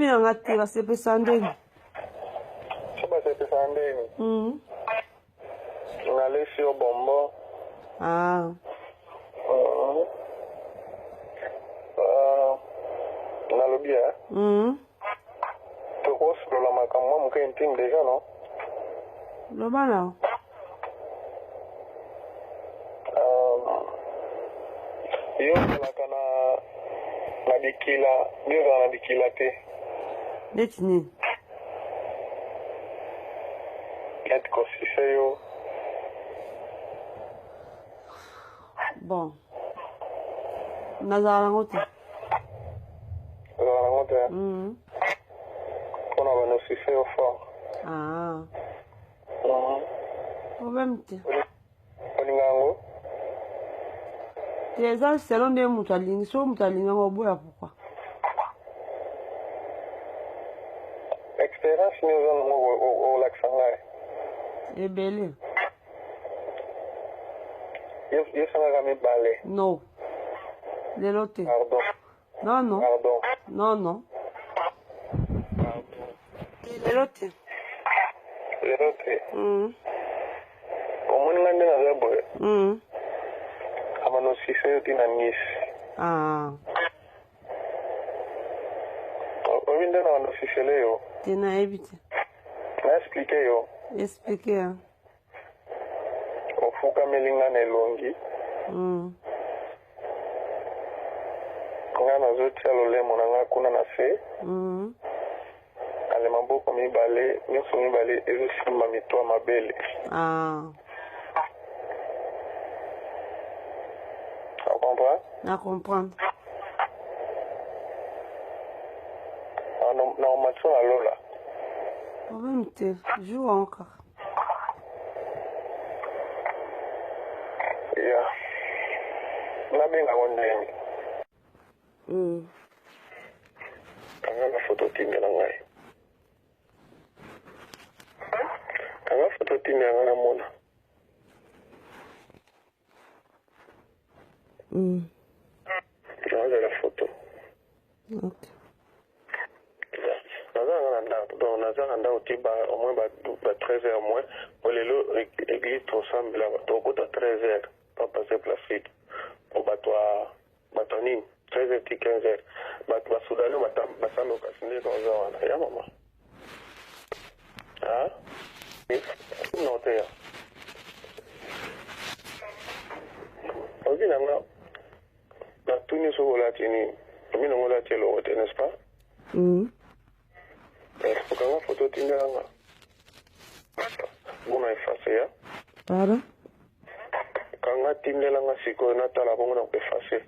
mina ngati basepesandeni. Soba sepesandeni. Ngalesi obombo. Ah. Nalobia. Toko solo makamwa mke inting deja no. Lobana. Yo kana na dikila, ndio na dikila te. Detini. Ket kosise yo. Bon. Nazara ngote. Nazara ngote. Kona bano sise yo fort. Ah. Problème te. Olingango. Les gens selon des moutalingi, so moutalingi ngo boya pourquoi? Expérience ni au laksanga. Et belé. Yo sanga kami balé. Non. Les lotés. Pardon. Non, non. Pardon. Non, non. Pardon. Les lotés. Les lotés. Omoni ngande na zabo. Amano sise tina ngis. Ah. Ovinde na wano sise leo. Tina ebite. Na explique yo. Expliquer. Hein. Ofuka melinga na elongi. Nga na zoti alolemo na nga kuna na se. Ale maboko mibale, nyonso mibale ezo simba mitwa mabele. Ah. Tu comprends? À comprendre. Na omatso alola. Problème te. Joue encore. Yeah. Nabenga ondeni. Kanga na photo tinde na ngai. Kanga photo tinde na na mona. Naza la photo. Ok. Naza na ndako ti au moins ba 13h moins. Olelo église ensemble là to kota 13h pas passer plastique. Au batwa batoni 13h ti 15h. Batwa sudalo batano kasinde ko zawana ya mama. Ah? Non te ya. Obi na nga na tuni so la tini. Obi na ngola telo wote, n'est-ce pas? Est-ce que nga photo tinga nga? Bona effacer ya? Pardon? Kanga tindela nga siko na tala bongo na effacer.